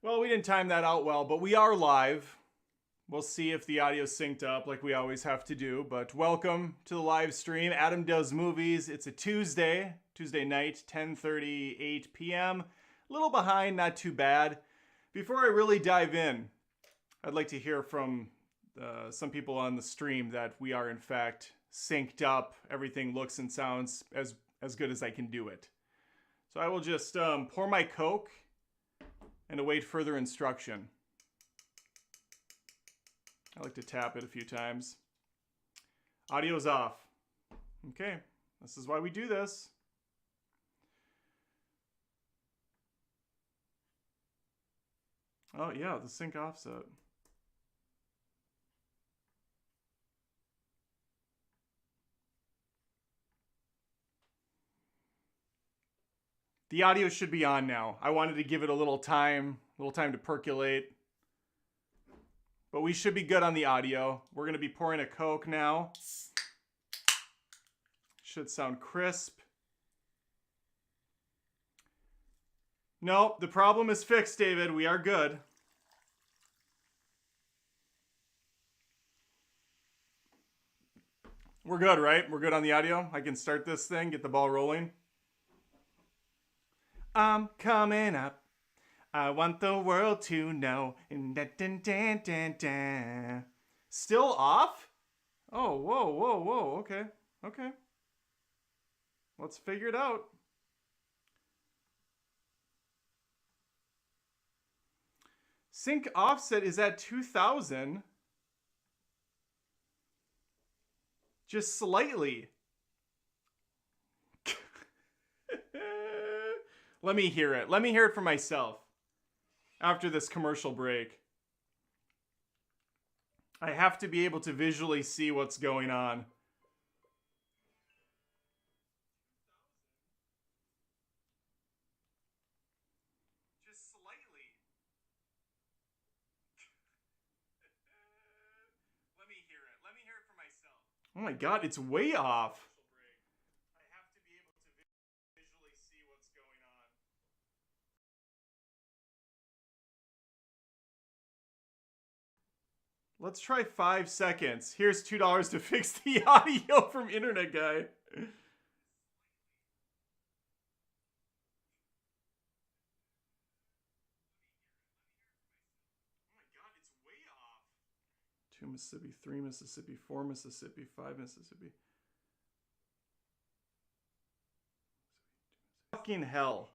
Well, we didn't time that out well, but we are live. We'll see if the audio's synced up like we always have to do. But welcome to the live stream. Adam Does Movies. It's a Tuesday night, 10:38 p.m. A little behind, not too bad. Before I really dive in, I'd like to hear from some people on the stream that we are in fact synced up. Everything looks and sounds as good as I can do it. So I will just pour my Coke and await further instruction. I like to tap it a few times. Audio's off. Okay, this is why we do this. Oh yeah, the sync offset. The audio should be on now. I wanted to give it a little time to percolate. But we should be good on the audio. We're going to be pouring a Coke now. Should sound crisp. No, the problem is fixed, David. We are good. We're good, right? We're good on the audio. I can start this thing, get the ball rolling. I'm coming up. I want the world to know. Still off? Oh, whoa. Okay. Let's figure it out. Sync offset is at 2000. Just slightly. Let me hear it. Let me hear it for myself. After this commercial break. I have to be able to visually see what's going on. Just slightly. Let me hear it. Let me hear it for myself. Oh my God, it's way off. Let's try 5 seconds. Here's $2 to fix the audio from Internet Guy. Oh my God, it's way off. 2 Mississippi, 3 Mississippi, 4 Mississippi, 5 Mississippi. Fucking hell.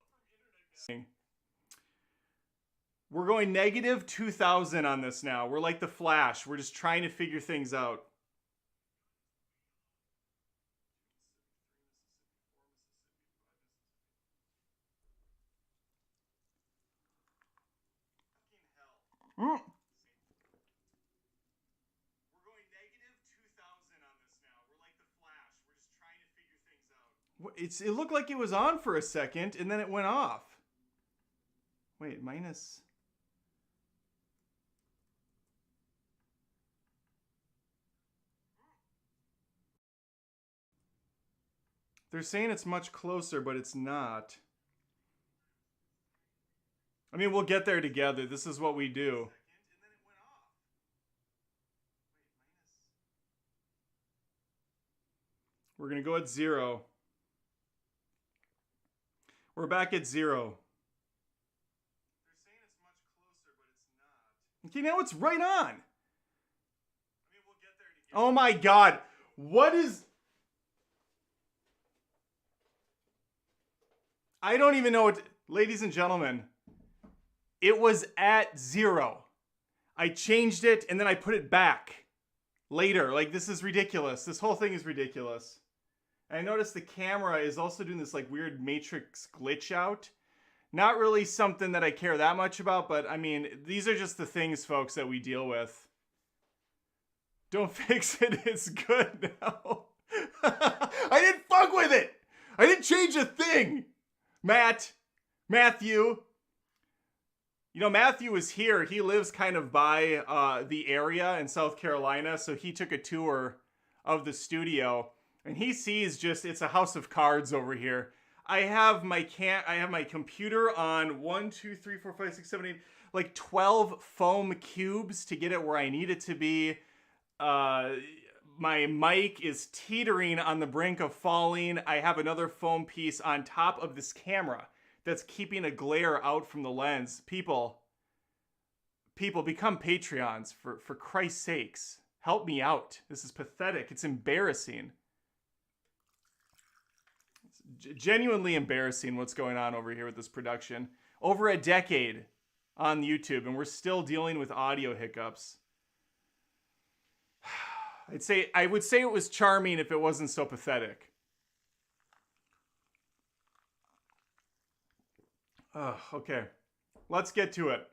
We're going negative 2000 on this now. We're like the Flash. We're just trying to figure things out. We're going negative 2000 on this now. We're like the Flash. We're just trying to figure things out. It looked like it was on for a second and then it went off. Wait, minus... They're saying it's much closer, but it's not. I mean, we'll get there together. This is what we do. We're going to go at 0. We're back at 0. They're saying it's much closer, but it's not. Okay, now it's right on. I mean, we'll get there together. Oh my God. What is... I don't even know what... Ladies and gentlemen, it was at 0. I changed it and then I put it back later. Like, this is ridiculous. This whole thing is ridiculous. And I noticed the camera is also doing this like weird matrix glitch out. Not really something that I care that much about, but I mean, these are just the things, folks, that we deal with. Don't fix it. It's good now. I didn't fuck with it. I didn't change a thing. Matthew. You know, Matthew is here. He lives kind of by the area in South Carolina, so he took a tour of the studio, and he sees just, it's a house of cards over here. I have my computer on 12 foam cubes to get it where I need it to be. My mic is teetering on the brink of falling. I have another foam piece on top of this camera that's keeping a glare out from the lens. People, become Patreons for Christ's sakes. Help me out. This is pathetic. It's embarrassing. It's genuinely embarrassing what's going on over here with this production. Over a decade on YouTube, and we're still dealing with audio hiccups. I would say it was charming if it wasn't so pathetic. Okay. Let's get to it.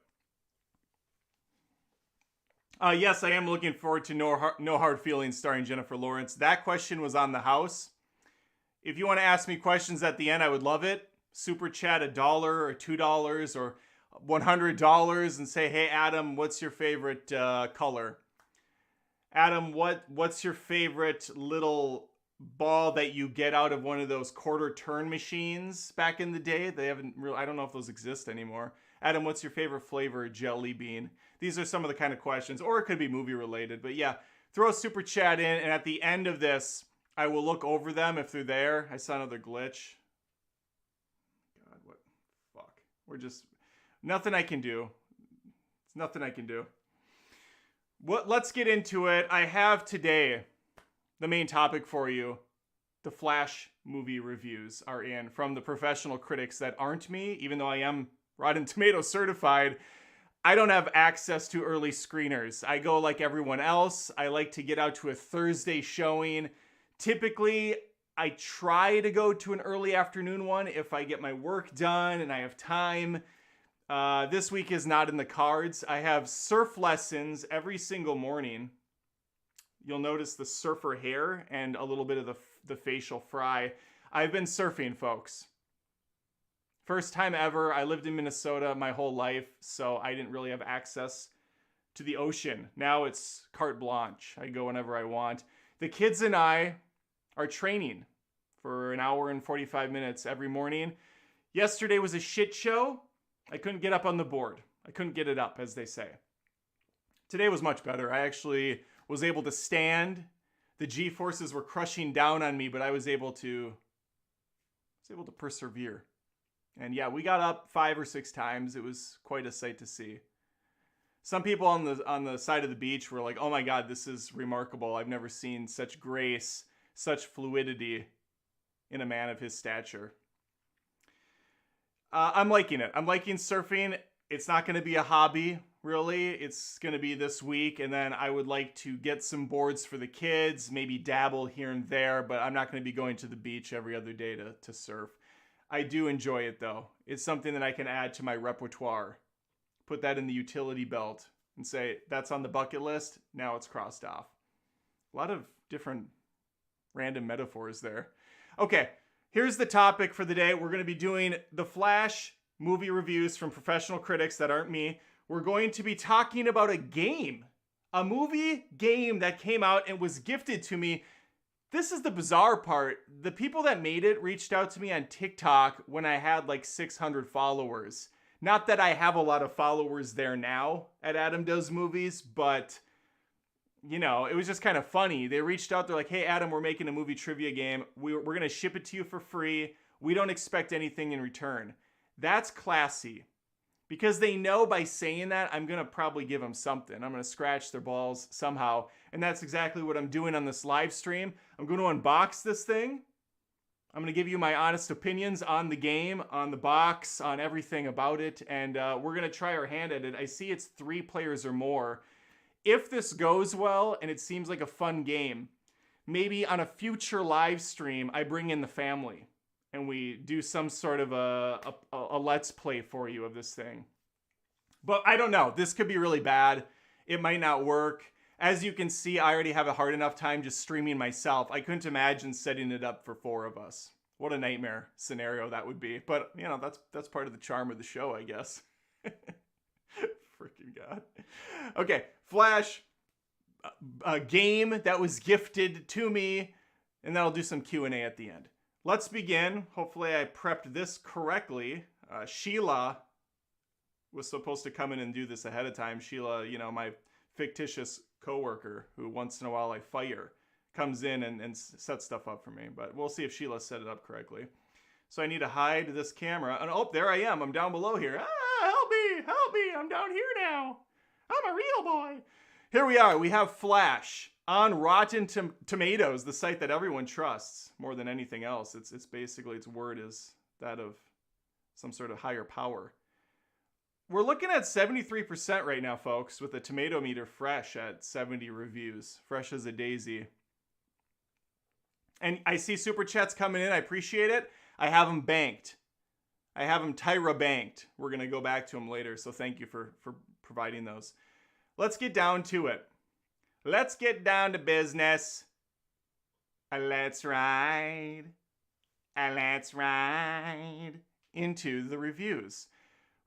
Yes, I am looking forward to No Hard Feelings starring Jennifer Lawrence. That question was on the house. If you want to ask me questions at the end, I would love it. Super chat $1 or $2 or $100 and say, hey, Adam, what's your favorite color? Adam, what's your favorite little ball that you get out of one of those quarter turn machines back in the day? I don't know if those exist anymore. Adam, what's your favorite flavor jelly bean? These are some of the kind of questions, or it could be movie related. But yeah, throw a super chat in, and at the end of this, I will look over them if they're there. I saw another glitch. God, what? Fuck. Nothing I can do. It's nothing I can do. Let's get into it. I have today the main topic for you. The Flash movie reviews are in from the professional critics that aren't me, even though I am Rotten Tomatoes certified. I don't have access to early screeners. I go like everyone else. I like to get out to a Thursday showing. Typically, I try to go to an early afternoon one if I get my work done and I have time. This week is not in the cards. I have surf lessons every single morning. You'll notice the surfer hair and a little bit of the facial fry. I've been surfing, folks. First time ever. I lived in Minnesota my whole life, so I didn't really have access to the ocean. Now it's carte blanche. I go whenever I want. The kids and I are training for an hour and 45 minutes every morning. Yesterday was a shit show. I couldn't get up on the board. I couldn't get it up, as they say. Today was much better. I actually was able to stand. The G-forces were crushing down on me, but I was able to persevere. And yeah, we got up 5 or 6 times. It was quite a sight to see. Some people on the side of the beach were like, "Oh my God, this is remarkable. I've never seen such grace, such fluidity in a man of his stature." I'm liking it. I'm liking surfing. It's not going to be a hobby, really. It's going to be this week, and then I would like to get some boards for the kids, maybe dabble here and there, but I'm not going to be going to the beach every other day to surf. I do enjoy it, though. It's something that I can add to my repertoire. Put that in the utility belt and say, that's on the bucket list. Now it's crossed off. A lot of different random metaphors there. Okay, here's the topic for the day. We're going to be doing the Flash movie reviews from professional critics that aren't me. We're going to be talking about a movie game that came out and was gifted to me. This is the bizarre part. The people that made it reached out to me on TikTok when I had like 600 followers. Not that I have a lot of followers there now at Adam Does Movies, but you know, it was just kind of funny. They reached out. They're like, "Hey, Adam, we're making a movie trivia game. We're going to ship it to you for free. We don't expect anything in return." That's classy. Because they know by saying that, I'm going to probably give them something. I'm going to scratch their balls somehow. And that's exactly what I'm doing on this live stream. I'm going to unbox this thing. I'm going to give you my honest opinions on the game, on the box, on everything about it. And we're going to try our hand at it. I see it's 3 players or more. If this goes well and it seems like a fun game, maybe on a future live stream, I bring in the family. And we do some sort of a let's play for you of this thing. But I don't know. This could be really bad. It might not work. As you can see, I already have a hard enough time just streaming myself. I couldn't imagine setting it up for 4 of us. What a nightmare scenario that would be. But, you know, that's part of the charm of the show, I guess. Freaking God. Okay, Flash, a game that was gifted to me. And then I'll do some Q&A at the end. Let's begin. Hopefully I prepped this correctly. Sheila was supposed to come in and do this ahead of time. Sheila, my fictitious coworker who once in a while I fire, comes in and sets stuff up for me. But we'll see if Sheila set it up correctly. So I need to hide this camera. And oh, there I am. I'm down below here. Help me, I'm down here now. I'm a real boy. Here we are. We have Flash on Rotten Tomatoes, the site that everyone trusts more than anything else. It's basically, its word is that of some sort of higher power. We're looking at 73% right now, folks, with the Tomatometer fresh at 70 reviews. Fresh as a daisy. And I see super chats coming in. I appreciate it. I have them banked. I have them Tyra banked. We're going to go back to them later, so thank you for providing those. Let's get down to it. Let's get down to business. Let's ride. Let's ride into the reviews.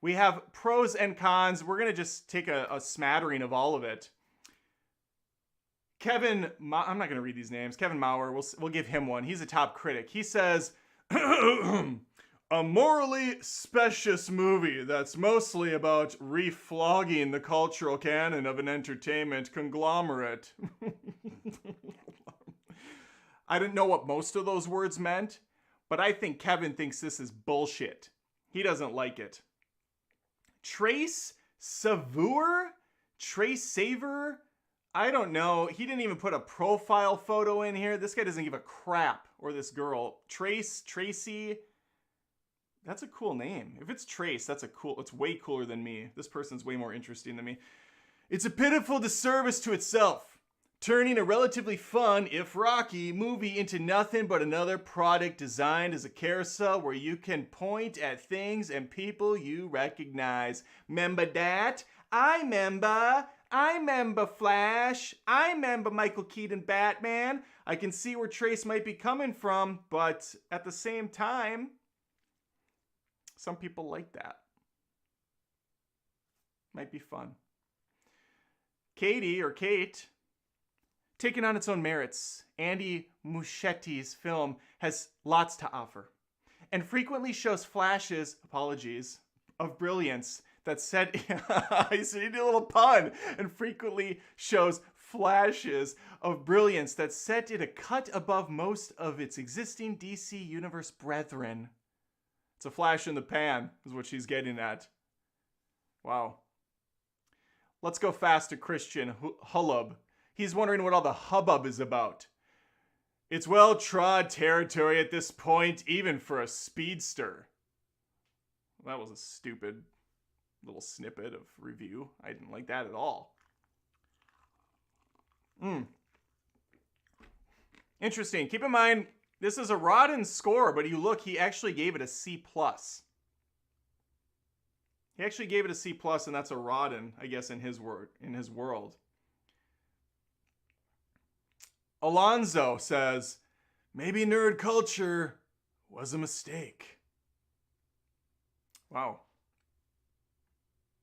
We have pros and cons. We're going to just take a smattering of all of it. I'm not going to read these names. Kevin Maurer, we'll give him one. He's a top critic. He says, a morally specious movie that's mostly about reflogging the cultural canon of an entertainment conglomerate. I didn't know what most of those words meant, but I think Kevin thinks this is bullshit. He doesn't like it. Trace Saveur? I don't know. He didn't even put a profile photo in here. This guy doesn't give a crap. Or this girl. Tracy. That's a cool name. If it's Trace, it's way cooler than me. This person's way more interesting than me. It's a pitiful disservice to itself, turning a relatively fun, if rocky, movie into nothing but another product designed as a carousel where you can point at things and people you recognize. Member that? I remember Flash. I remember Michael Keaton Batman. I can see where Trace might be coming from, but at the same time, some people like that. Might be fun. Kate, taken on its own merits, Andy Muschietti's film has lots to offer and frequently shows flashes, of brilliance that set, I see a little pun, and frequently shows flashes of brilliance that set it a cut above most of its existing DC Universe brethren. It's a flash in the pan, is what she's getting at. Wow. Let's go fast to Christian Hullub. He's wondering what all the hubbub is about. It's well-trod territory at this point, even for a speedster. That was a stupid little snippet of review. I didn't like that at all. Interesting. Keep in mind, this is a Rotten score, but he actually gave it a C+. He actually gave it a C+, and that's a Rotten, I guess, in his world. Alonzo says, maybe nerd culture was a mistake. Wow.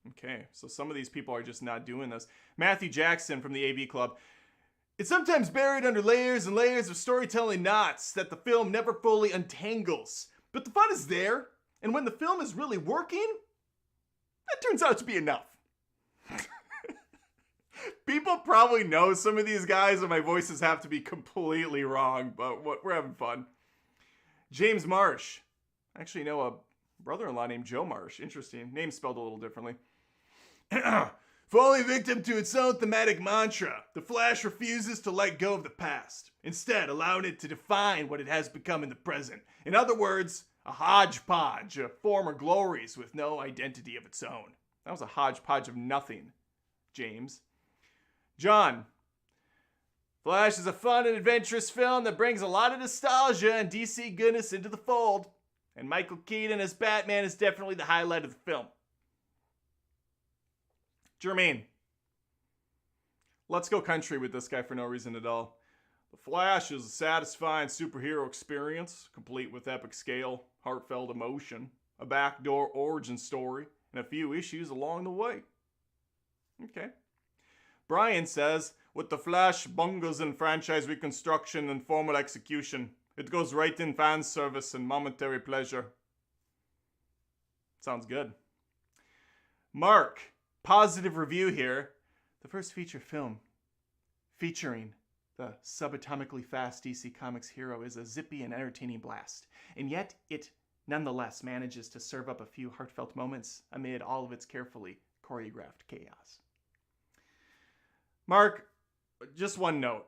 Okay, so some of these people are just not doing this. Matthew Jackson from the AV Club. It's sometimes buried under layers and layers of storytelling knots that the film never fully untangles. But the fun is there, and when the film is really working, that turns out to be enough. People probably know some of these guys, and my voices have to be completely wrong, but we're having fun. James Marsh. I actually know a brother-in-law named Joe Marsh. Interesting. Name spelled a little differently. Falling victim to its own thematic mantra, The Flash refuses to let go of the past, instead allowing it to define what it has become in the present. In other words, a hodgepodge of former glories with no identity of its own. That was a hodgepodge of nothing, James. John. Flash is a fun and adventurous film that brings a lot of nostalgia and DC goodness into the fold. And Michael Keaton as Batman is definitely the highlight of the film. Jermaine. Let's go country with this guy for no reason at all. The Flash is a satisfying superhero experience, complete with epic scale, heartfelt emotion, a backdoor origin story, and a few issues along the way. Okay. Brian says, with the Flash bungles in franchise reconstruction and formal execution, It goes right in fan service and momentary pleasure. Sounds good. Mark, positive review here. The first feature film featuring the subatomically fast DC Comics hero is a zippy and entertaining blast. And yet, it nonetheless manages to serve up a few heartfelt moments amid all of its carefully choreographed chaos. Mark, just one note.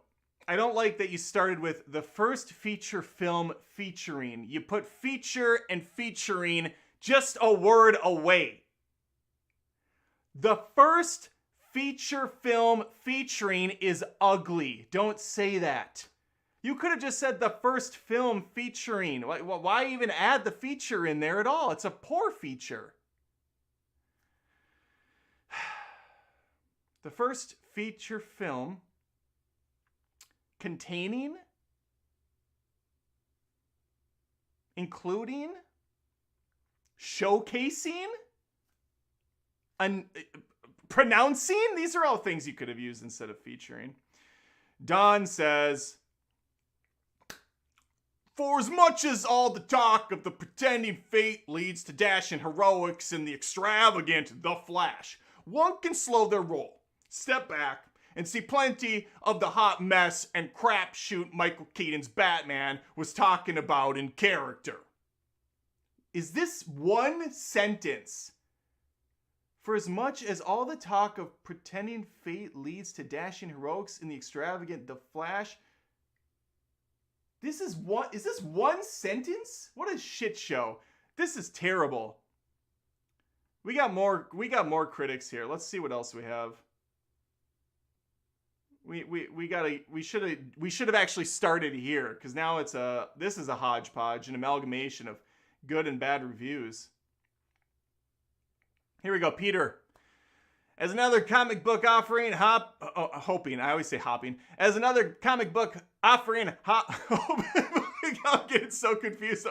I don't like that you started with the first feature film featuring. You put feature and featuring just a word away. The first feature film featuring is ugly. Don't say that. You could have just said the first film featuring. Why even add the feature in there at all? It's a poor feature. The first feature film containing, including, showcasing, pronouncing. These are all things you could have used instead of featuring. Don says, for as much as all the talk of the pretending fate leads to dashing heroics and the extravagant The Flash, one can slow their roll, step back, and see plenty of the hot mess and crapshoot Michael Keaton's Batman was talking about in character. Is this one sentence? For as much as all the talk of pretending fate leads to dashing heroics in the extravagant The Flash, is this one sentence? What a shit show. This is terrible. We got more critics here. Let's see what else we have. We should have actually started here, because now this is a hodgepodge, an amalgamation of good and bad reviews. Here we go, Peter. As another comic book offering, As another comic book offering, I'm getting so confused.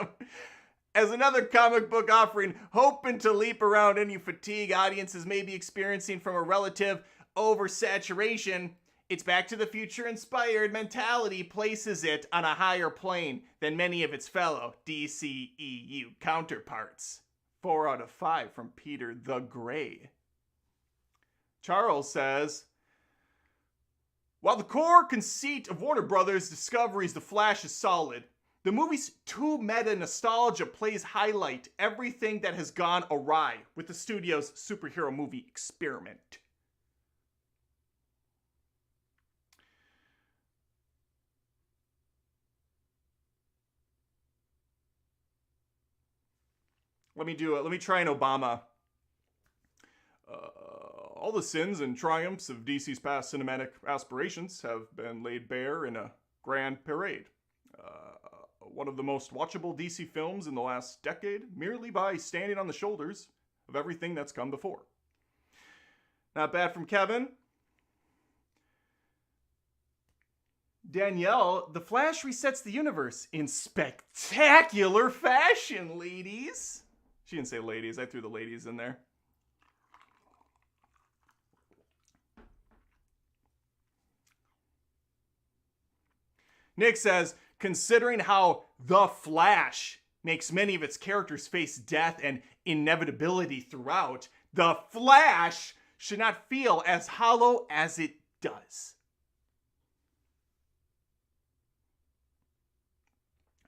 As another comic book offering, hoping to leap around any fatigue audiences may be experiencing from a relative oversaturation, its Back to the Future inspired mentality places it on a higher plane than many of its fellow DCEU counterparts. 4 out of 5 from Peter the Gray. Charles says, while the core conceit of Warner Brothers' Discovery's The Flash is solid, the movie's too meta nostalgia plays highlight everything that has gone awry with the studio's superhero movie experiment. Let me try an Obama. All the sins and triumphs of DC's past cinematic aspirations have been laid bare in a grand parade. One of the most watchable DC films in the last decade, merely by standing on the shoulders of everything that's come before. Not bad from Kevin. Danielle, The Flash resets the universe in spectacular fashion, ladies. She didn't say ladies. I threw the ladies in there. Nick says, considering how The Flash makes many of its characters face death and inevitability throughout, The Flash should not feel as hollow as it does.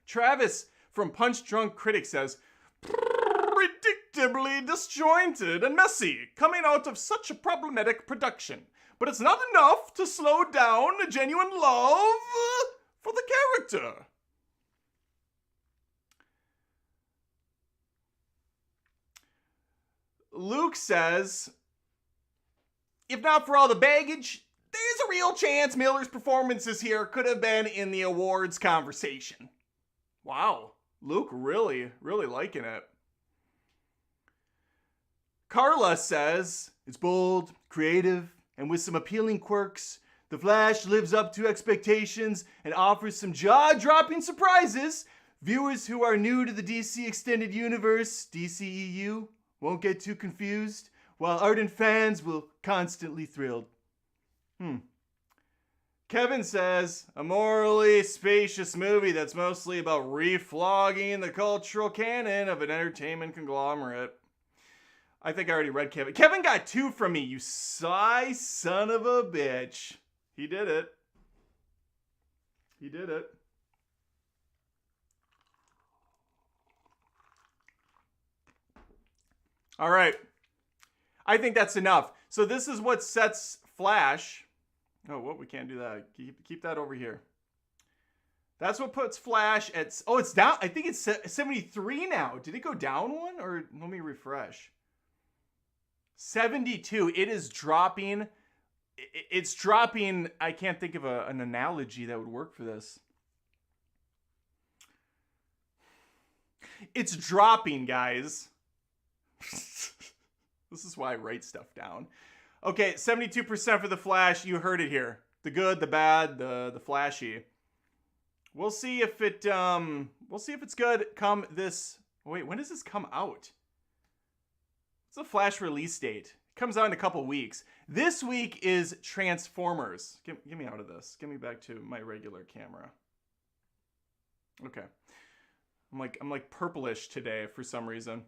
Travis from Punch Drunk Critic says, predictably disjointed and messy, coming out of such a problematic production. But it's not enough to slow down a genuine love for the character. Luke says, if not for all the baggage, there's a real chance Miller's performances here could have been in the awards conversation. Wow, Luke really liking it. Carla says, it's bold, creative, and with some appealing quirks. The Flash lives up to expectations and offers some jaw-dropping surprises. Viewers who are new to the DC Extended Universe, DCEU, won't get too confused, while ardent fans will constantly thrilled. Kevin says, a morally spacious movie that's mostly about reflogging the cultural canon of an entertainment conglomerate. I think I already read Kevin. Kevin got 2 from me, you sly son of a bitch. He did it. He did it. All right. I think that's enough. So this is what sets Flash. Oh, what? We can't do that. Keep that over here. That's what puts Flash at... Oh, it's down. I think it's 73 now. Did it go down one? Or let me refresh. 72. It is dropping. It's dropping. I can't think of an analogy that would work for this. It's dropping, guys. This is why I write stuff down. Okay, 72% for the Flash. You heard it here. The good, the bad, the flashy. We'll see if it's good come this. Wait, when does this come out? It's a Flash release date. It comes out in a couple weeks. This week is Transformers. Get me out of this. Get me back to my regular camera. Okay. I'm like purplish today for some reason.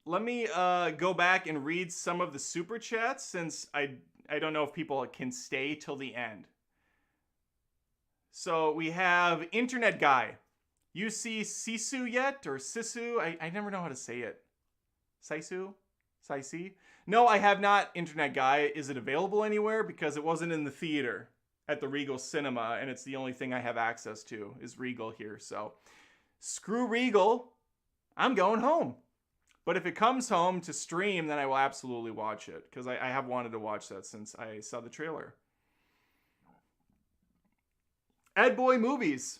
Let me go back and read some of the super chats since I don't know if people can stay till the end. So we have Internet Guy. You see Sisu yet? Or Sisu? I never know how to say it. Sisu? Sisi? No, I have not, Internet Guy. Is it available anywhere? Because it wasn't in the theater at the Regal Cinema, and it's the only thing I have access to is Regal here. So screw Regal. I'm going home. But if it comes home to stream, then I will absolutely watch it. Because I have wanted to watch that since I saw the trailer. Ed Boy Movies.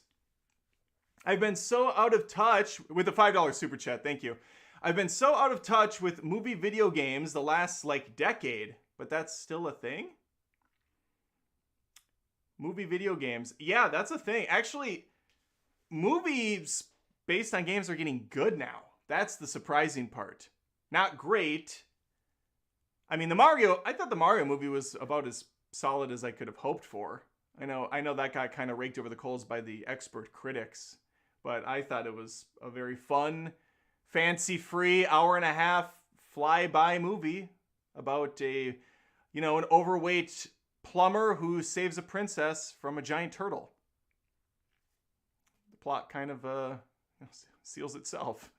I've been so out of touch with the $5 super chat. Thank you. I've been so out of touch with movie video games the last decade. But that's still a thing? Movie video games. Yeah, that's a thing. Actually, movies based on games are getting good now. That's the surprising part. Not great. I mean, I thought the Mario movie was about as solid as I could have hoped for. I know that got kind of raked over the coals by the expert critics, but I thought it was a very fun, fancy-free, hour-and-a-half fly-by movie about an overweight plumber who saves a princess from a giant turtle. The plot kind of seals itself.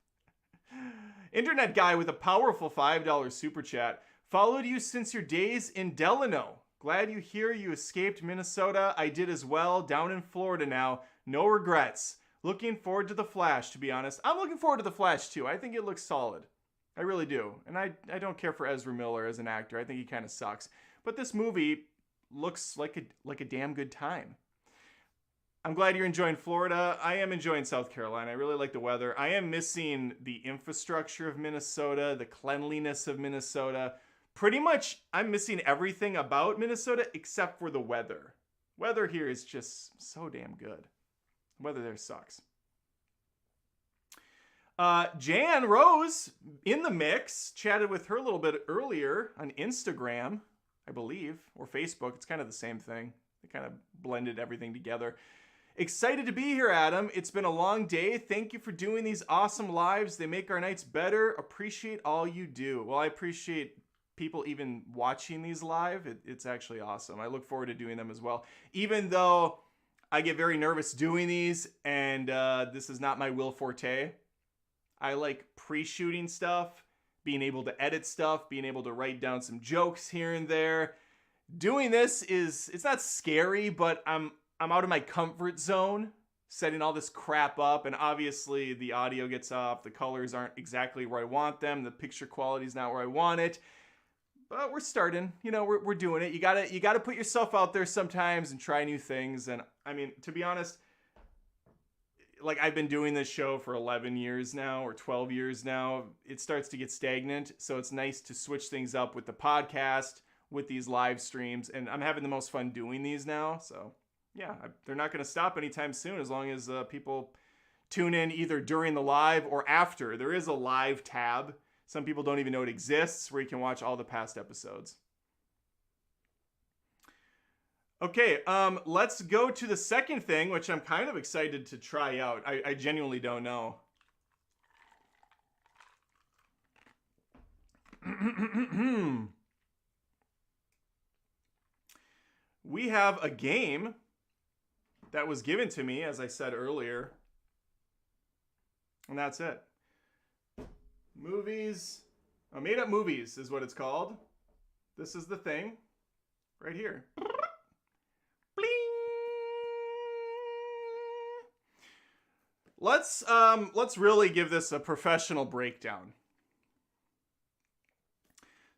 Internet Guy with a powerful $5 super chat. Followed you since your days in Delano. Glad you escaped Minnesota. I did as well. Down in Florida now. No regrets. Looking forward to The Flash, to be honest. I'm looking forward to The Flash, too. I think it looks solid. I really do. And I don't care for Ezra Miller as an actor. I think he kind of sucks. But this movie looks like a damn good time. I'm glad you're enjoying Florida. I am enjoying South Carolina. I really like the weather. I am missing the infrastructure of Minnesota, the cleanliness of Minnesota. Pretty much, I'm missing everything about Minnesota except for the weather. Weather here is just so damn good. Weather there sucks. Jan Rose in the mix. Chatted with her a little bit earlier on Instagram, I believe, or Facebook. It's kind of the same thing. They kind of blended everything together. Excited to be here, Adam. It's been a long day. Thank you for doing these awesome lives. They make our nights better. Appreciate all you do. Well, I appreciate people even watching these live. It's actually awesome. I look forward to doing them as well. Even though I get very nervous doing these, and this is not my will forte. I like pre-shooting stuff, being able to edit stuff, being able to write down some jokes here and there. Doing this it's not scary, but I'm out of my comfort zone, setting all this crap up, and obviously the audio gets off, the colors aren't exactly where I want them, the picture quality is not where I want it, but we're starting, we're doing it. You gotta put yourself out there sometimes and try new things, and I mean, to be honest, I've been doing this show for 11 years now, or 12 years now, it starts to get stagnant, so it's nice to switch things up with the podcast, with these live streams, and I'm having the most fun doing these now, so yeah, they're not going to stop anytime soon as long as people tune in either during the live or after. There is a live tab. Some people don't even know it exists where you can watch all the past episodes. Okay, let's go to the second thing, which I'm kind of excited to try out. I genuinely don't know. We have a game that was given to me, as I said earlier. And that's it. Movies. Made Up Movies is what it's called. This is the thing right here. Bling. Let's really give this a professional breakdown.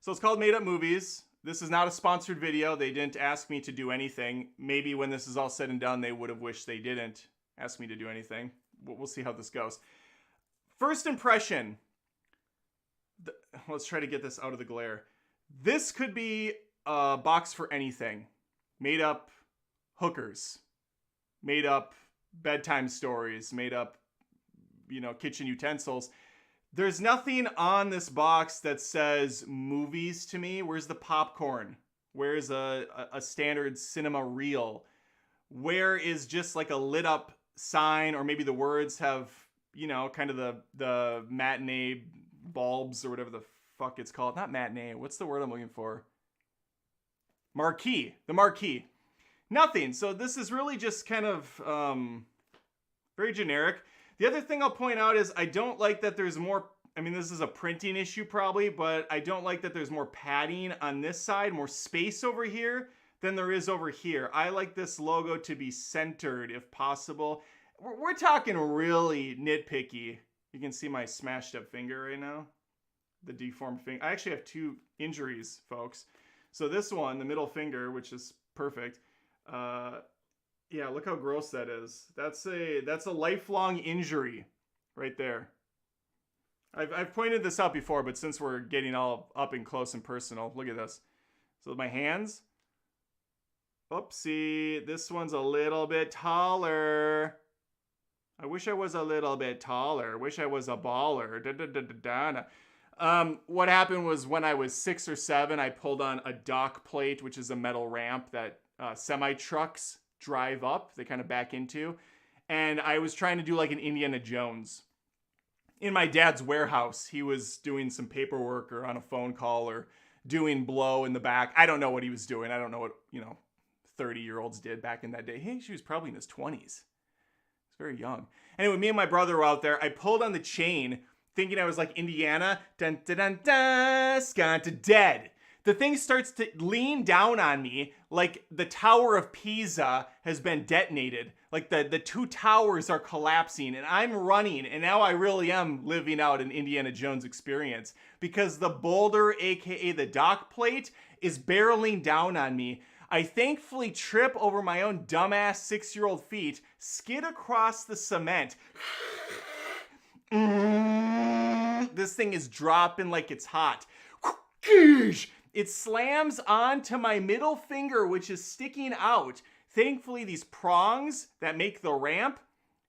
So it's called Made Up Movies. This is not a sponsored video. They didn't ask me to do anything. Maybe when this is all said and done, they would have wished they didn't ask me to do anything. We'll see how this goes. First impression. Let's try to get this out of the glare. This could be a box for anything. Made up hookers. Made up bedtime stories. Made up, kitchen utensils. There's nothing on this box that says movies to me. Where's the popcorn? Where's a standard cinema reel? Where is just like a lit up sign, or maybe the words have, kind of the matinee bulbs or whatever the fuck it's called. Not matinee. What's the word I'm looking for? Marquee. The marquee. Nothing. So this is really just kind of very generic. The other thing I'll point out is I don't like that there's more, this is a printing issue probably, but I don't like that there's more padding on this side, more space over here than there is over here. I like this logo to be centered if possible. We're talking really nitpicky. You can see my smashed up finger right now. The deformed finger. I actually have 2 injuries, folks. So this one, the middle finger, which is perfect. Yeah, look how gross that is. That's a lifelong injury right there. I've pointed this out before, but since we're getting all up and close and personal, look at this. So my hands. Oopsie, this one's a little bit taller. I wish I was a little bit taller. Wish I was a baller. What happened was when I was 6 or 7, I pulled on a dock plate, which is a metal ramp that semi-trucks drive up. They kind of back into. And I was trying to do like an Indiana Jones. In my dad's warehouse, he was doing some paperwork or on a phone call or doing blow in the back. I don't know what he was doing. I don't know what, 30-year-olds did back in that day. Hey, she was probably in his 20s. Very young. Anyway, me and my brother were out there. I pulled on the chain thinking I was like Indiana. Dun dun dun dun. Skanta dead. The thing starts to lean down on me like the Tower of Pisa has been detonated. Like the 2 towers are collapsing and I'm running. And now I really am living out an Indiana Jones experience because the boulder, aka the dock plate, is barreling down on me. I thankfully trip over my own dumbass 6-year-old feet, skid across the cement. This thing is dropping like it's hot. It slams onto my middle finger, which is sticking out. Thankfully, these prongs that make the ramp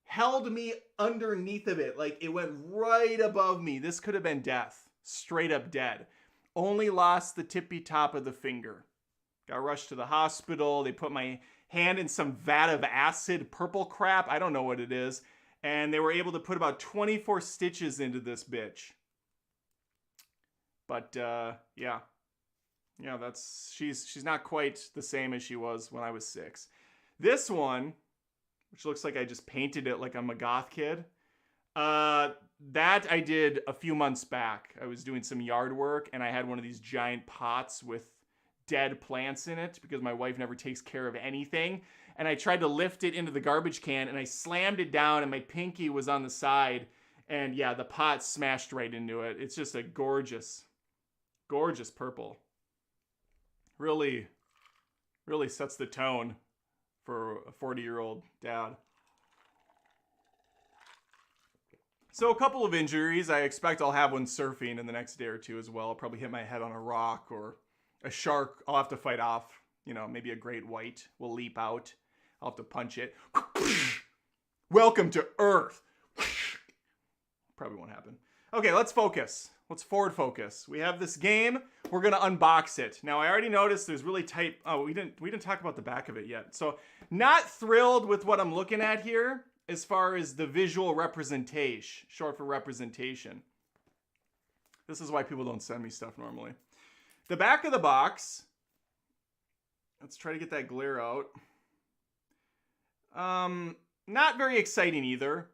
held me underneath of it. Like it went right above me. This could have been death. Straight up dead. Only lost the tippy top of the finger. Got rushed to the hospital. They put my hand in some vat of acid purple crap. I don't know what it is. And they were able to put about 24 stitches into this bitch. But, yeah. Yeah, she's not quite the same as she was when I was 6. This one, which looks like I just painted it like I'm a goth kid, that I did a few months back. I was doing some yard work, and I had one of these giant pots with dead plants in it because my wife never takes care of anything. And I tried to lift it into the garbage can and I slammed it down and my pinky was on the side. And yeah, the pot smashed right into it. It's just a gorgeous, gorgeous purple. Really, really sets the tone for a 40-year-old dad. So a couple of injuries. I expect I'll have one surfing in the next day or 2 as well. I'll probably hit my head on a rock or a shark I'll have to fight off. Maybe a great white will leap out. I'll have to punch it. Welcome to Earth. probably won't happen. Okay, let's focus. Let's forward focus. We have this game. We're gonna unbox it. Now, I already noticed there's really tight. Oh, we didn't talk about the back of it yet. So, not thrilled with what I'm looking at here as far as the visual representation, short for representation. This is why people don't send me stuff normally. The back of the box. Let's try to get that glare out. Not very exciting either.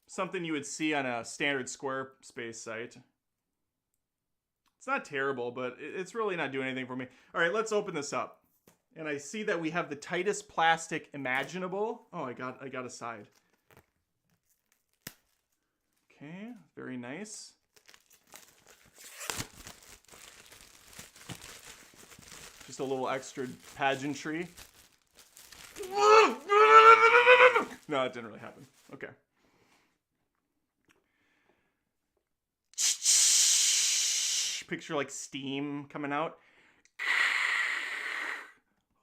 Something you would see on a standard Squarespace site. It's not terrible, but it's really not doing anything for me. All right, let's open this up. And I see that we have the tightest plastic imaginable. Oh, I got a side. Okay, very nice. Just a little extra pageantry. No, it didn't really happen. Okay. Picture like steam coming out.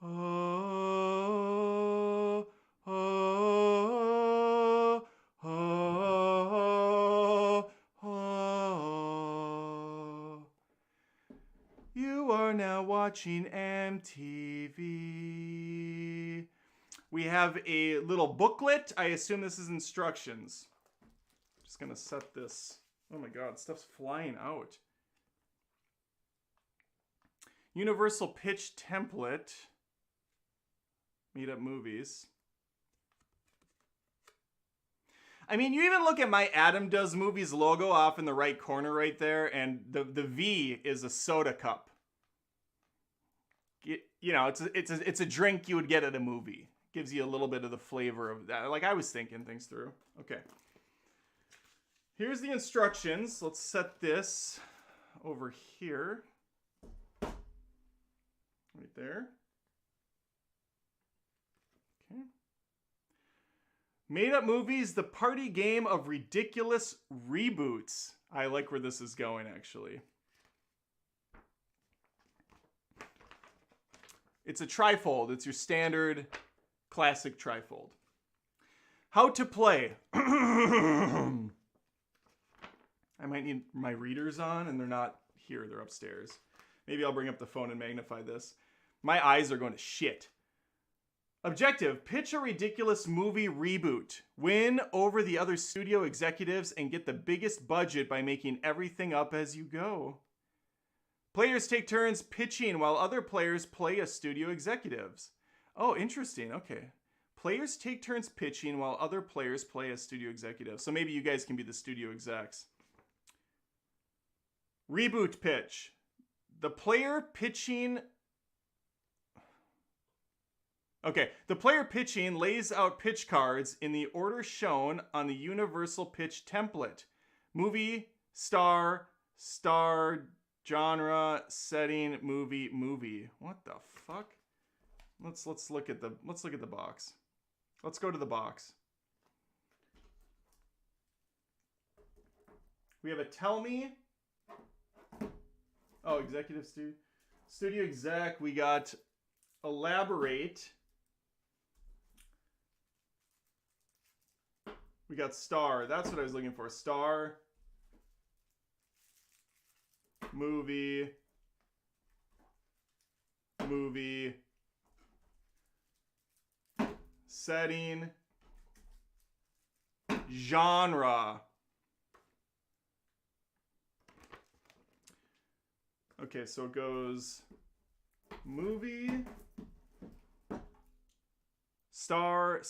Oh, oh, oh, oh. You are now watching MTV. We have a little booklet. I assume this is instructions. I'm just gonna set this. Oh my god, stuff's flying out. Universal pitch template. Made up movies. I mean, you even look at my Adam Does Movies logo off in the right corner right there, and the V is a soda cup. You know, it's a drink you would get at a movie. Gives you a little bit of the flavor of that. Like, I was thinking things through. Okay. Here's the instructions. Let's set this over here. Right there. Okay. Made Up Movies, the party game of ridiculous reboots. I like where this is going, actually. It's a trifold. It's your standard classic trifold. How to play. I might need my readers on, and they're not here. They're upstairs. Maybe I'll bring up the phone and magnify this. My eyes are going to shit. Objective, pitch a ridiculous movie reboot. Win over the other studio executives and get the biggest budget by making everything up as you go. Players take turns pitching while other players play as studio executives. Oh, interesting. Okay. Players take turns pitching while other players play as studio executives. So maybe you guys can be the studio execs. Reboot pitch. The player pitching... Okay, the player pitching lays out pitch cards in the order shown on the universal pitch template. Movie, star, genre, setting, movie. What the fuck? Let's look at the box. Let's go to the box. We have a tell me. Oh, executive studio exec. We got elaborate. We got star. That's what I was looking for. Star. Movie. Setting. Genre. Okay, so it goes movie. Star.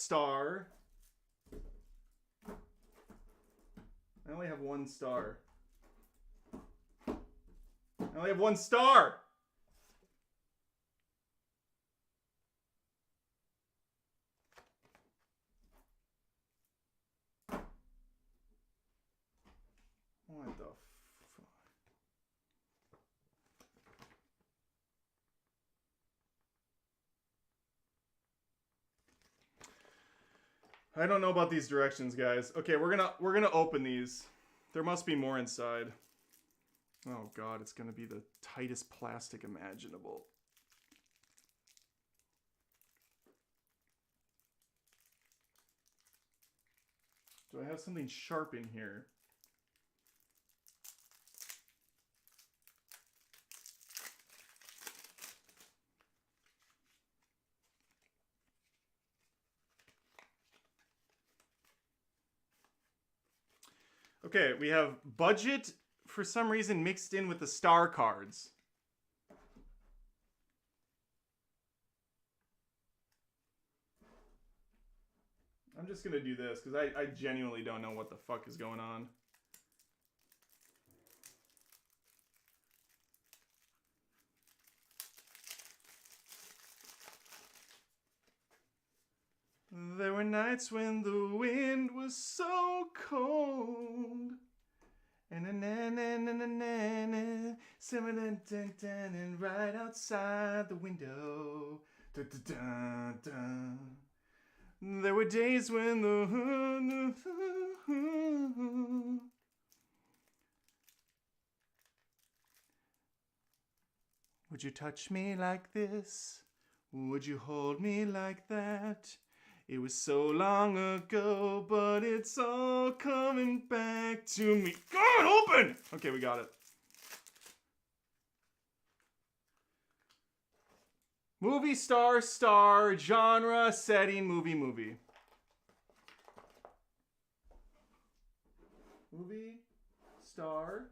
I only have one star. What the fuck? I don't know about these directions, guys. Okay, we're gonna open these. There must be more inside. Oh god, it's gonna be the tightest plastic imaginable. Do I have something sharp in here? Okay, we have budget for some reason mixed in with the star cards. I'm just going to do this because I genuinely don't know what the fuck is going on. There were nights when the wind was so cold. And right outside the window. There were days when the would you touch me like this? Would you hold me like that? It was so long ago, but it's all coming back to me. God, open! Okay, we got it. Movie star, genre, setting, movie. Movie, star.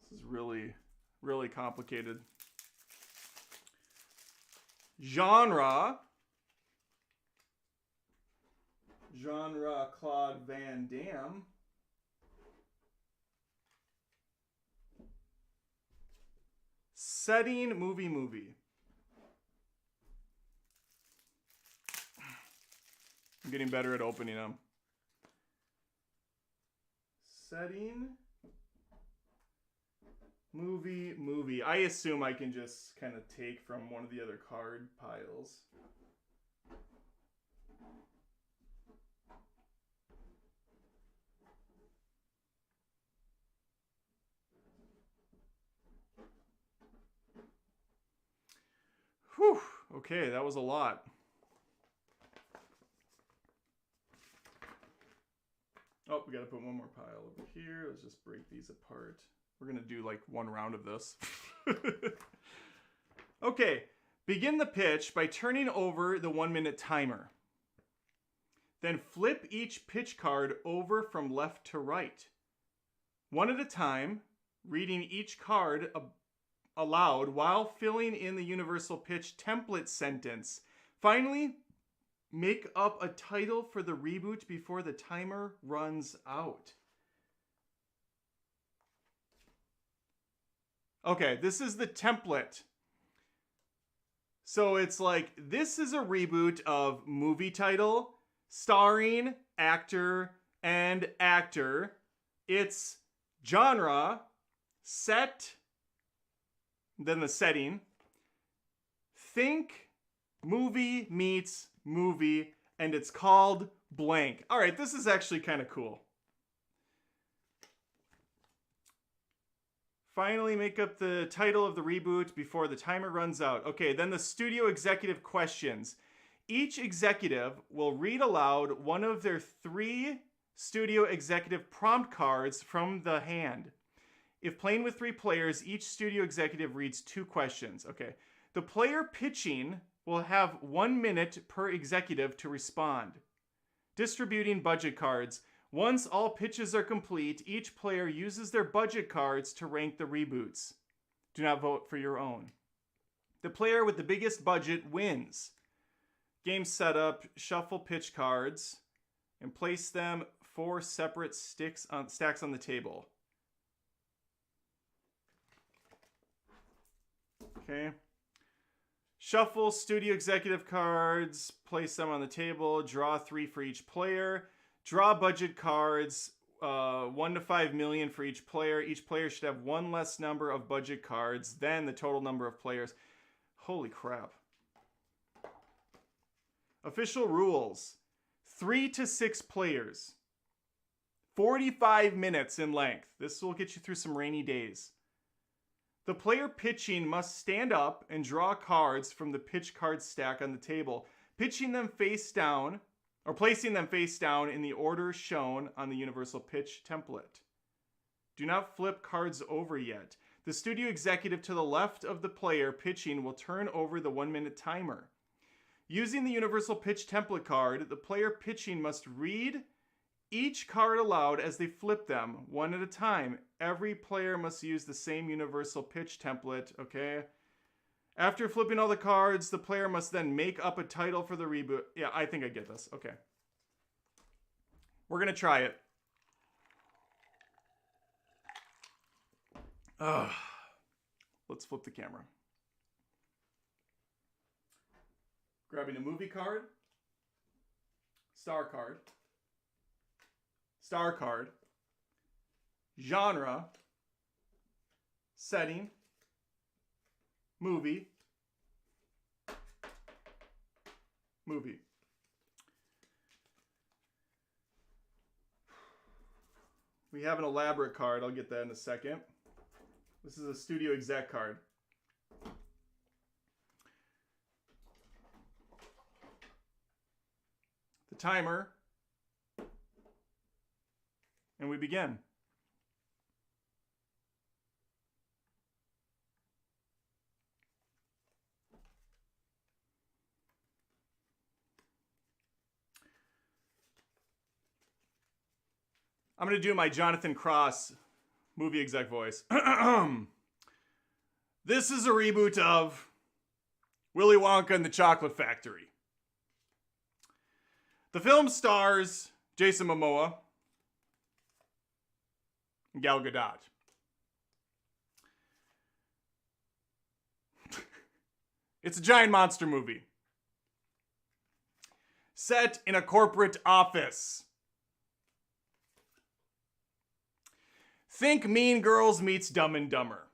This is really complicated. Genre, Claude Van Damme. Setting, movie. I'm getting better at opening them. Setting, movie. I assume I can just kind of take from one of the other card piles. Whew. Okay, that was a lot. Oh, we got to put one more pile over here. Let's just break these apart. We're going to do like one round of this. Okay, begin the pitch by turning over the 1-minute timer. Then flip each pitch card over from left to right. One at a time, reading each card aloud while filling in the universal pitch template sentence. Finally, make up a title for the reboot before the timer runs out. Okay, this is the template. So it's like, this is a reboot of movie title, starring, actor, and actor. It's genre, set, then the setting. Think movie meets movie, and it's called blank. All right, this is actually kind of cool. Finally, make up the title of the reboot before the timer runs out. Okay, then the studio executive questions. Each executive will read aloud one of their 3 studio executive prompt cards from the hand. If playing with 3 players, each studio executive reads 2 questions. Okay, the player pitching will have 1 minute per executive to respond. Distributing budget cards. Once all pitches are complete, each player uses their budget cards to rank the reboots. Do not vote for your own. The player with the biggest budget wins. Game setup, shuffle pitch cards, and place them 4 separate stacks on the table. Okay. Shuffle studio executive cards, place them on the table, draw 3 for each player. Draw budget cards, 1 to 5 million for each player. Each player should have 1 less number of budget cards than the total number of players. Holy crap. Official rules. 3 to 6 players. 45 minutes in length. This will get you through some rainy days. The player pitching must stand up and draw cards from the pitch card stack on the table, placing them face down in the order shown on the universal pitch template. Do not flip cards over yet. The studio executive to the left of the player pitching will turn over the 1-minute timer. Using the universal pitch template card, the player pitching must read each card aloud as they flip them, one at a time. Every player must use the same universal pitch template, okay? After flipping all the cards, the player must then make up a title for the reboot. Yeah, I think I get this. Okay. We're going to try it. Let's flip the camera. Grabbing a movie card. Star card. Star card. Genre. Setting. Movie. Movie. We have an elaborate card. I'll get that in a second. This is a studio exec card. The timer. And we begin. I'm going to do my Jonathan Cross movie exec voice. This is a reboot of Willy Wonka and the Chocolate Factory. The film stars Jason Momoa and Gal Gadot. It's a giant monster movie set in a corporate office. Think Mean Girls meets Dumb and Dumber.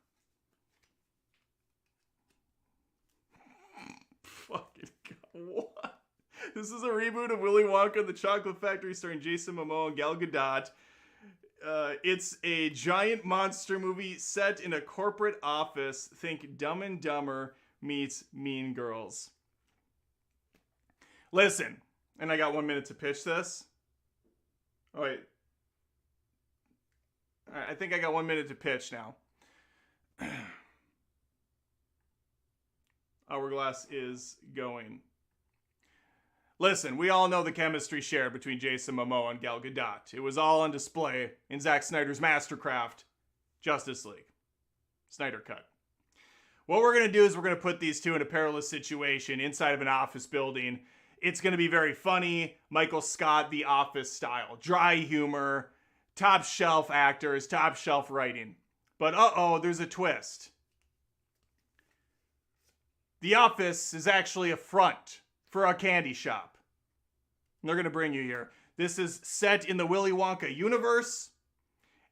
Fucking God, what? This is a reboot of Willy Wonka and the Chocolate Factory starring Jason Momoa and Gal Gadot. It's a giant monster movie set in a corporate office. Think Dumb and Dumber meets Mean Girls. Listen, and I got 1 minute to pitch this. Oh, wait. I think I got 1 minute to pitch now. Hourglass is going. Listen, we all know the chemistry shared between Jason Momoa and Gal Gadot. It was all on display in Zack Snyder's mastercraft, Justice League. Snyder Cut. What we're going to do is we're going to put these two in a perilous situation inside of an office building. It's going to be very funny, Michael Scott, The Office style. Dry humor, top shelf actors, top shelf writing. But there's a twist. The office is actually a front for a candy shop. And they're going to bring you here. This is set in the Willy Wonka universe,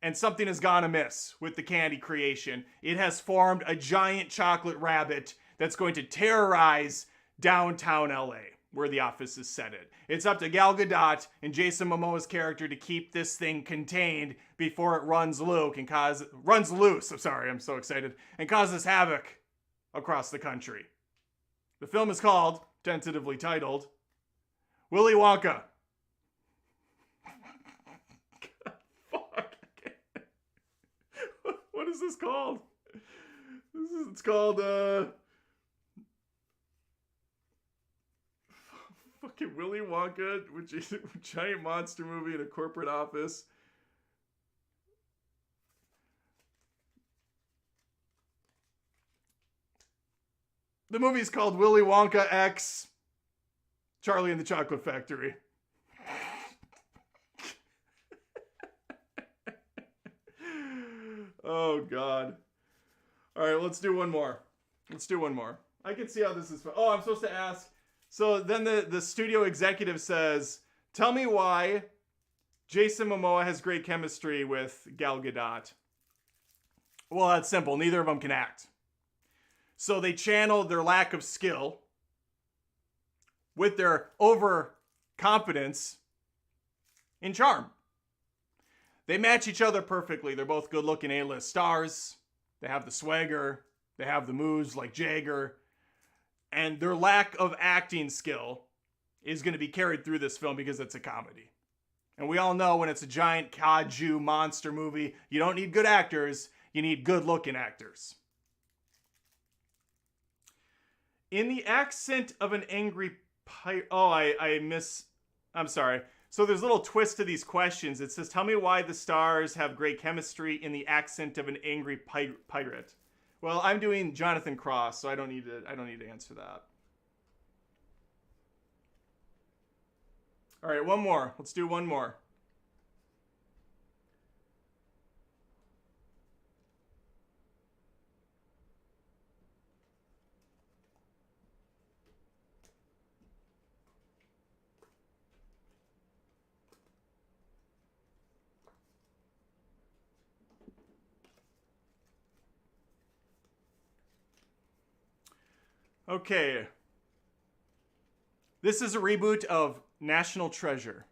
and something has gone amiss with the candy creation. It has formed a giant chocolate rabbit that's going to terrorize downtown LA, where the office is set in. It's up to Gal Gadot and Jason Momoa's character to keep this thing contained before it runs loose. I'm so excited. And causes havoc across the country. The film is called, tentatively titled, Willy Wonka. God, fuck. What is this called? It's called, fucking Willy Wonka, which is a giant monster movie in a corporate office. The movie's called Willy Wonka X Charlie and the Chocolate Factory. Oh, God. All right, let's do one more. I can see how this is fun. Oh, I'm supposed to ask. So then the studio executive says, tell me why Jason Momoa has great chemistry with Gal Gadot. Well, that's simple. Neither of them can act. So they channel their lack of skill with their overconfidence in charm. They match each other perfectly. They're both good-looking A-list stars. They have the swagger. They have the moves like Jagger. And their lack of acting skill is going to be carried through this film because it's a comedy. And we all know when it's a giant kaiju monster movie, you don't need good actors, you need good-looking actors. In the accent of an angry pirate... Oh, I'm sorry. So there's a little twist to these questions. It says, tell me why the stars have great chemistry in the accent of an angry pirate. Well, I'm doing Jonathan Cross, so I don't need to answer that. All right, one more. Let's do one more. Okay. This is a reboot of National Treasure,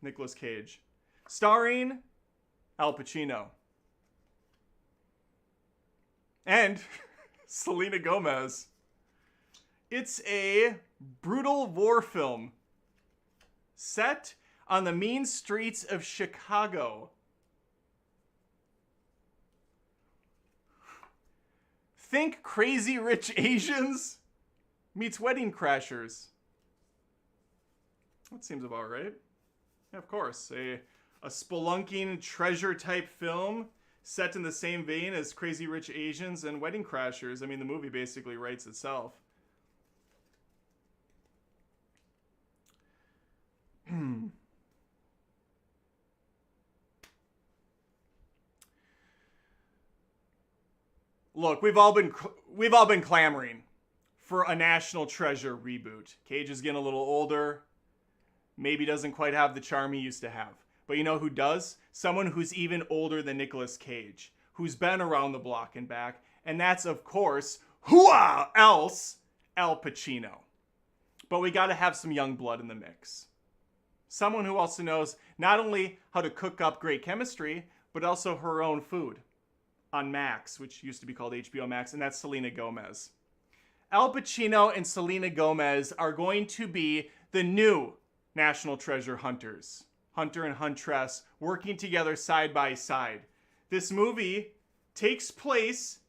Nicolas Cage, starring Al Pacino and Selena Gomez. It's a brutal war film set on the mean streets of Chicago. Think Crazy Rich Asians meets Wedding Crashers. That seems about right. Yeah, of course. A spelunking treasure type film set in the same vein as Crazy Rich Asians and Wedding Crashers. I mean, the movie basically writes itself. Look, we've all been clamoring for a National Treasure reboot. Cage is getting a little older. Maybe doesn't quite have the charm he used to have. But you know who does? Someone who's even older than Nicolas Cage, who's been around the block and back, and that's, of course, who else? Al Pacino. But we gotta have some young blood in the mix. Someone who also knows not only how to cook up great chemistry, but also her own food on Max, which used to be called HBO Max, and that's Selena Gomez. Al Pacino and Selena Gomez are going to be the new National Treasure hunters. Hunter and Huntress working together side by side. This movie takes place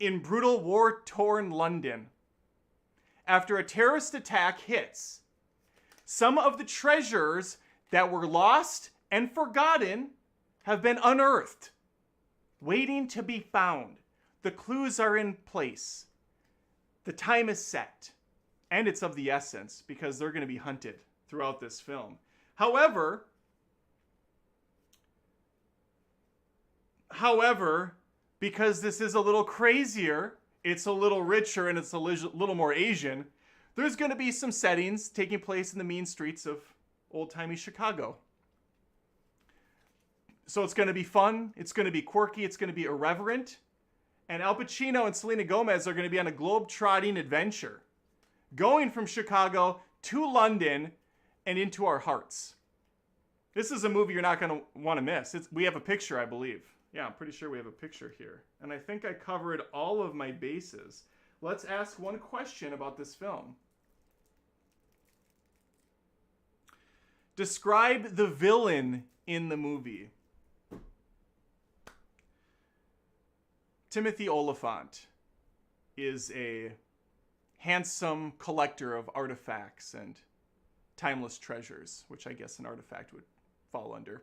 in brutal war-torn London. After a terrorist attack hits, some of the treasures that were lost and forgotten have been unearthed, waiting to be found. The clues are in place. The time is set. And it's of the essence because they're going to be hunted throughout this film. However, because this is a little crazier, it's a little richer, and it's a little more Asian, there's going to be some settings taking place in the mean streets of old-timey Chicago. So it's going to be fun, it's going to be quirky, it's going to be irreverent, and Al Pacino and Selena Gomez are going to be on a globe-trotting adventure, going from Chicago to London and into our hearts. This is a movie you're not going to want to miss. We have a picture, I believe. Yeah, I'm pretty sure we have a picture here. And I think I covered all of my bases. Let's ask one question about this film. Describe the villain in the movie. Timothy Oliphant is a handsome collector of artifacts and timeless treasures, which I guess an artifact would fall under.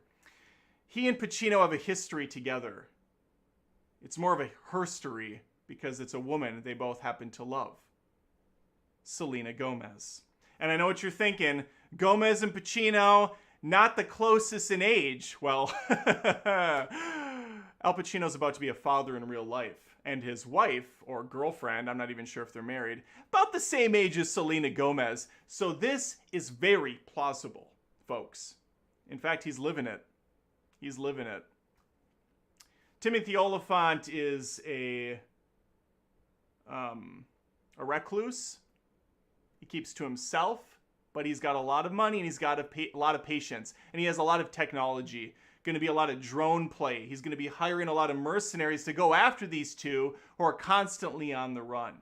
He and Pacino have a history together. It's more of a herstory because it's a woman they both happen to love. Selena Gomez. And I know what you're thinking. Gomez and Pacino, not the closest in age. Well, Al Pacino's about to be a father in real life. And his wife, or girlfriend, I'm not even sure if they're married, about the same age as Selena Gomez. So this is very plausible, folks. In fact, he's living it. He's living it. Timothy Oliphant is a recluse. He keeps to himself, but he's got a lot of money and he's got a lot of patience. And he has a lot of technology. going to be a lot of drone play. He's going to be hiring a lot of mercenaries to go after these two who are constantly on the run.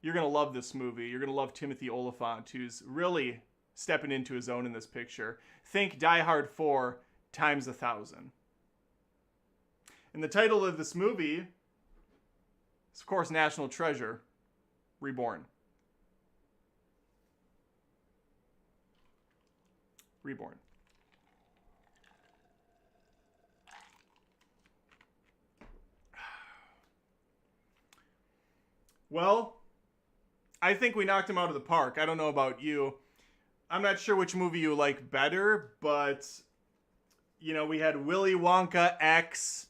You're going to love this movie. You're going to love Timothy Olyphant, who's really stepping into his own in this picture. Think Die Hard 4 times 1,000. And the title of this movie is, of course, National Treasure Reborn. Reborn. Well, I think we knocked him out of the park. I don't know about you. I'm not sure which movie you like better, but, you know, we had Willy Wonka X,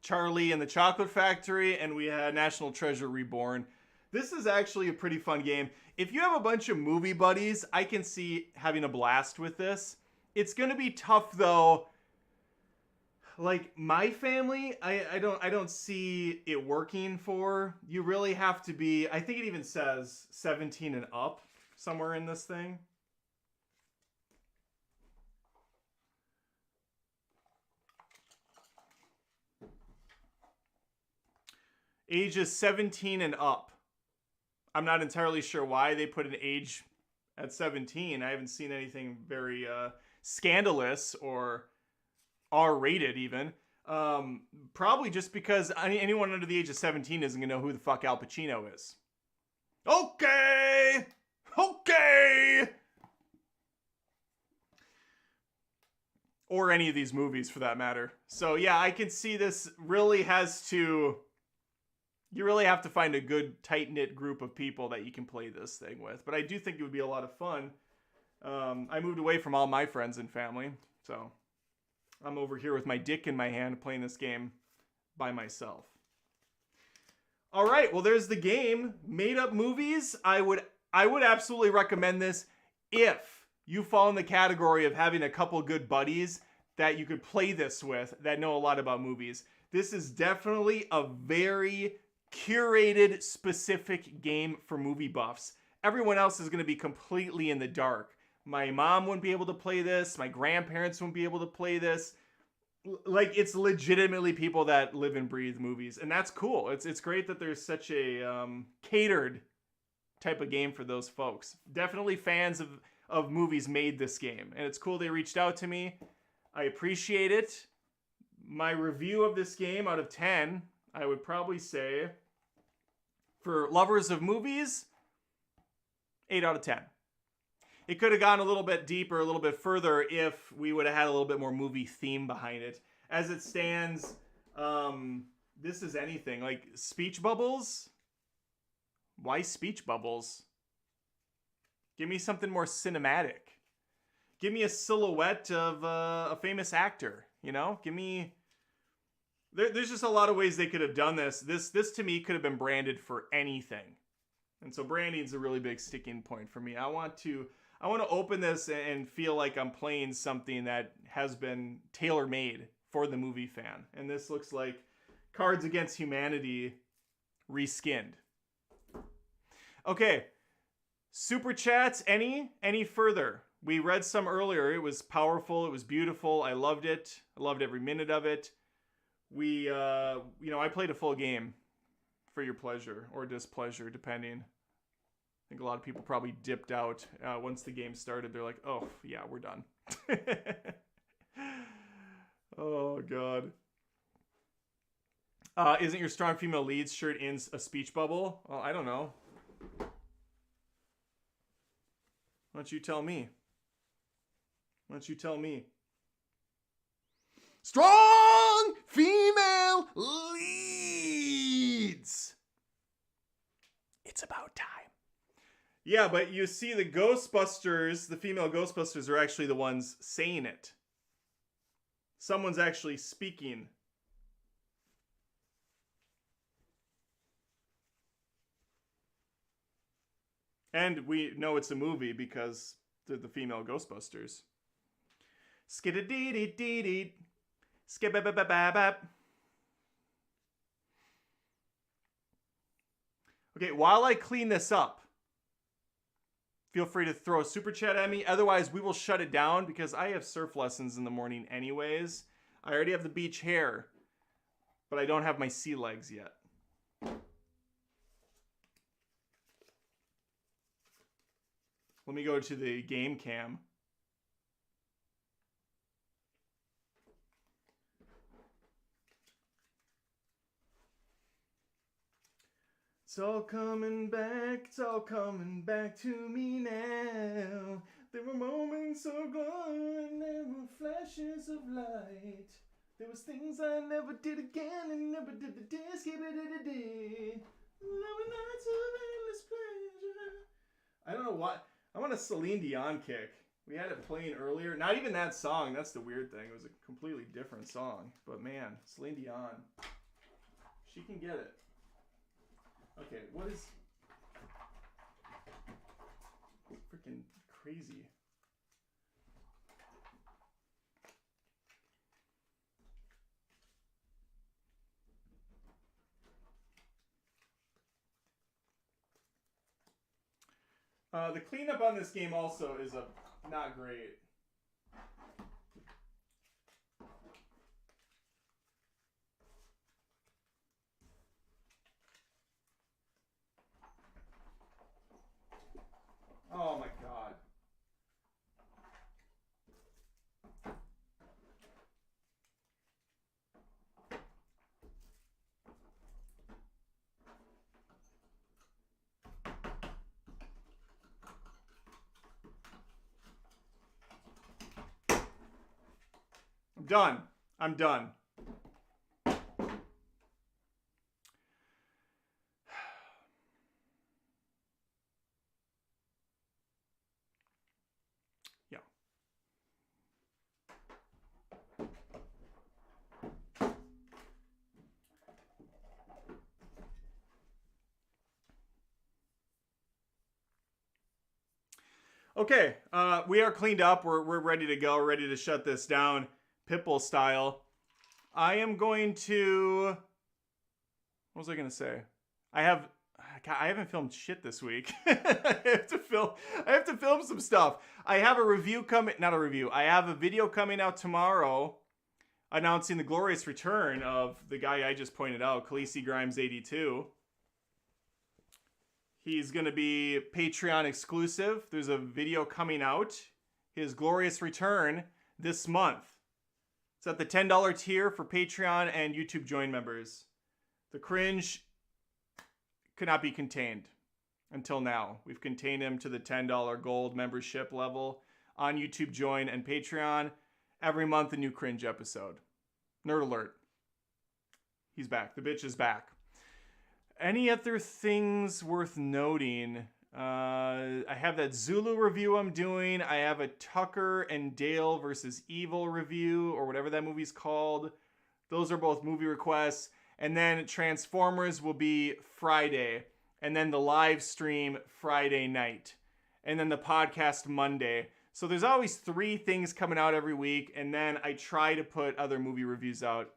Charlie and the Chocolate Factory, and we had National Treasure Reborn. This is actually a pretty fun game. If you have a bunch of movie buddies, I can see having a blast with this. It's going to be tough, though. Like, my family, I don't see it working for. You really have to be, I think it even says 17 and up somewhere in this thing. Ages 17 and up. I'm not entirely sure why they put an age at 17. I haven't seen anything very scandalous or R-rated even. Probably just because anyone under the age of 17 isn't going to know who the fuck Al Pacino is. Okay! Or any of these movies for that matter. So yeah, I can see this really has to... You really have to find a good, tight-knit group of people that you can play this thing with. But I do think it would be a lot of fun. I moved away from all my friends and family, so I'm over here with my dick in my hand playing this game by myself. All right, well, there's the game. Made-up movies. I would absolutely recommend this if you fall in the category of having a couple good buddies that you could play this with that know a lot about movies. This is definitely a very curated, specific game for movie buffs. Everyone else is going to be completely in the dark. My mom wouldn't be able to play this. My grandparents wouldn't be able to play this. Like, it's legitimately people that live and breathe movies, and that's cool. It's great that there's such a catered type of game for those folks. Definitely fans of movies made this game, and it's cool they reached out to me. I appreciate it. My review of this game out of 10, I would probably say, for lovers of movies, 8 out of 10. It could have gone a little bit deeper, a little bit further if we would have had a little bit more movie theme behind it. As it stands, this is anything. Like, speech bubbles? Why speech bubbles? Give me something more cinematic. Give me a silhouette of a famous actor, you know? Give me... There's just a lot of ways they could have done this. This to me could have been branded for anything. And so branding is a really big sticking point for me. I want to open this and feel like I'm playing something that has been tailor-made for the movie fan. And this looks like Cards Against Humanity reskinned. Okay. Super chats, any further? We read some earlier. It was powerful. It was beautiful. I loved it. I loved every minute of it. I played a full game for your pleasure or displeasure, depending. I think a lot of people probably dipped out once the game started. They're like, oh, yeah, we're done. Oh, God. Isn't your strong female leads shirt in a speech bubble? Well, I don't know. Why don't you tell me? Strong female leads. It's about time. Yeah, but you see the Ghostbusters, the female Ghostbusters are actually the ones saying it. Someone's actually speaking. And we know it's a movie because they're the female Ghostbusters. Skidadee-dee-dee-dee. Skibabababab. Okay, while I clean this up, feel free to throw a super chat at me. Otherwise, we will shut it down because I have surf lessons in the morning anyways. I already have the beach hair, but I don't have my sea legs yet. Let me go to the game cam. It's all coming back to me now. There were moments of glow and there were flashes of light. There was things I never did again and never did the day. Skip it a day. There were nights of endless pleasure. I don't know what. I'm on a Celine Dion kick. We had it playing earlier. Not even that song. That's the weird thing. It was a completely different song. But man, Celine Dion. She can get it. Okay, what is... freaking crazy. The cleanup on this game also is not great. Oh my god. I'm done. Yeah. Okay, we are cleaned up. We're ready to go, ready to shut this down, Pitbull style. I am going to... what was I going to say? I haven't filmed shit this week. I have to film some stuff. I have a review coming... not a review. I have a video coming out tomorrow announcing the glorious return of the guy I just pointed out, Khaleesi Grimes 82. He's going to be Patreon exclusive. There's a video coming out. His glorious return this month. It's at the $10 tier for Patreon and YouTube Join members. The cringe could not be contained until now. We've contained him to the $10 gold membership level on YouTube Join and Patreon. Every month a new cringe episode. Nerd alert. He's back. The bitch is back. Any other things worth noting? I have that Zulu review I'm doing. I have a Tucker and Dale versus Evil review, or whatever that movie's called. Those are both movie requests. And then Transformers will be Friday. And then the live stream Friday night. And then the podcast Monday. So there's always 3 things coming out every week. And then I try to put other movie reviews out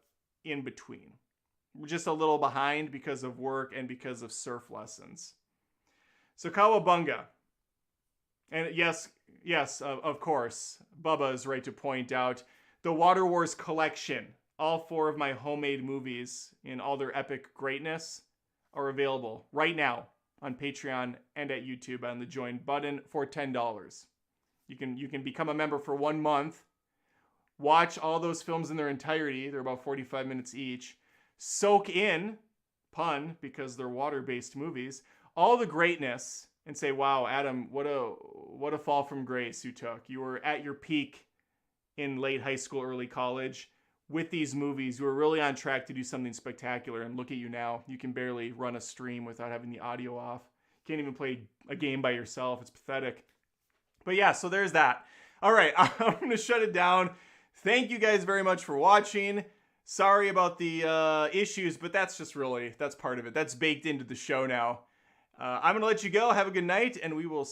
in between. We're just a little behind because of work and because of surf lessons. So Kawabunga. And yes, of course, Bubba is right to point out the Water Wars collection. All 4 of my homemade movies in all their epic greatness are available right now on Patreon and at YouTube on the join button for $10. You can become a member for 1 month, watch all those films in their entirety. They're about 45 minutes each. Soak in, pun, because they're water-based movies, all the greatness and say, wow, Adam, what a fall from grace you took. You were at your peak in late high school, early college. With these movies, you were really on track to do something spectacular. And look at you now. You can barely run a stream without having the audio off. Can't even play a game by yourself. It's pathetic. But yeah, so there's that. All right, I'm going to shut it down. Thank you guys very much for watching. Sorry about the issues, but that's part of it. That's baked into the show now. I'm going to let you go. Have a good night, and we will